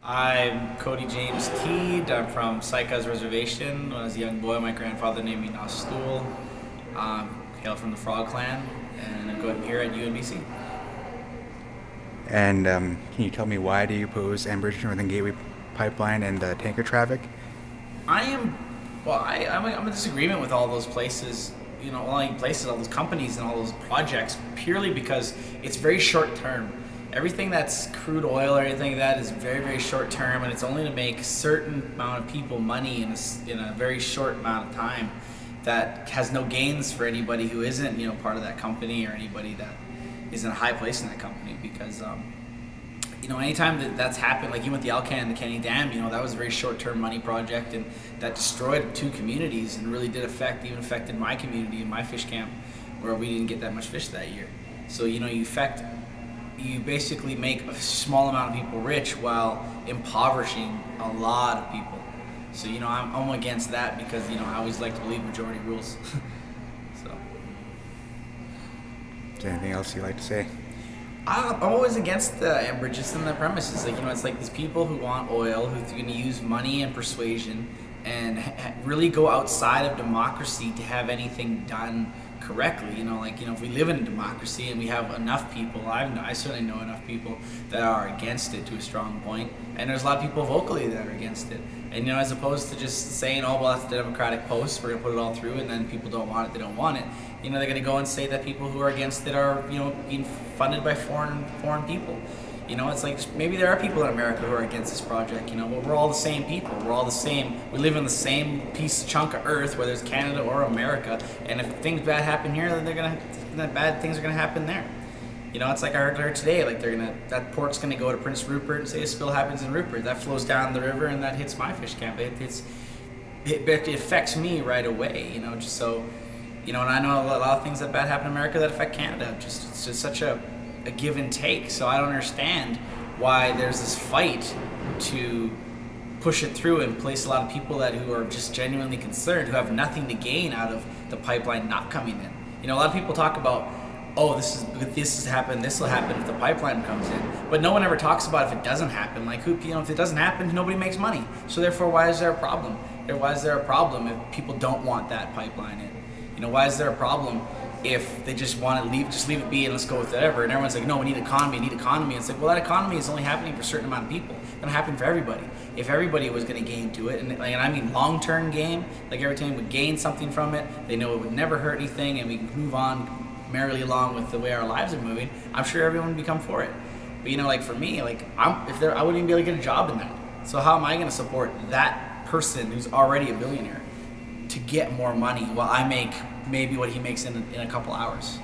I'm Cody Teed. I'm from Syca's Reservation. When I was a young boy, my grandfather named me Nostool. Hail from the Frog Clan, and I'm here at UNBC. And can you tell me why do you oppose Enbridge Northern Gateway Pipeline and the tanker traffic? I'm in disagreement with all those places, all those companies and all those projects, purely because it's very short term. Everything that's crude oil or anything like that is very, very short term, and it's only to make a certain amount of people money in a very short amount of time that has no gains for anybody who isn't, part of that company or anybody that is in a high place in that company. Because, anytime that's happened, like even with the Alcan and the Kenny Dam, that was a very short-term money project, and that destroyed two communities and really did affected my community and my fish camp, where we didn't get that much fish that year. So, you basically make a small amount of people rich while impoverishing a lot of people. So, I'm against that because, I always like to believe majority rules. So. Is there anything else you'd like to say? I'm always against the Enbridge, just in the premises. It's like these people who want oil, who's going to use money and persuasion and really go outside of democracy to have anything done correctly. If we live in a democracy and we have enough people, I certainly know enough people that are against it to a strong point, and there's a lot of people vocally that are against it. And as opposed to just saying, oh well, that's the Democratic post, we're gonna put it all through, and then people don't want it, they don't want it. They're gonna go and say that people who are against it are being funded by foreign people. It's like maybe there are people in America who are against this project, but we're all the same people. We're all the same. We live in the same chunk of earth, whether it's Canada or America. And if things bad happen here, then bad things are gonna happen there. It's like I heard today, like that port's gonna go to Prince Rupert and say a spill happens in Rupert. That flows down the river and that hits my fish camp. It affects me right away, just so, and I know a lot of things that bad happen in America that affect Canada. It's just such a give and take. So I don't understand why there's this fight to push it through and place a lot of people who are just genuinely concerned, who have nothing to gain out of the pipeline not coming in. A lot of people talk about, oh, this has happened, this will happen if the pipeline comes in, but no one ever talks about if it doesn't happen. Like if it doesn't happen, nobody makes money. So therefore, why is there a problem? Why is there a problem if people don't want that pipeline in? Why is there a problem if they just want to leave it be and let's go with whatever? And everyone's like, no, we need economy. It's like, well, that economy is only happening for a certain amount of people. It's going to happen for everybody. If everybody was going to gain to it, and I mean long-term gain, like every time we gain something from it, they know it would never hurt anything, and we can move on merrily along with the way our lives are moving, I'm sure everyone would become for it. But for me, I wouldn't even be able to get a job in that. So how am I going to support that person who's already a billionaire to get more money while I make maybe what he makes in a couple hours?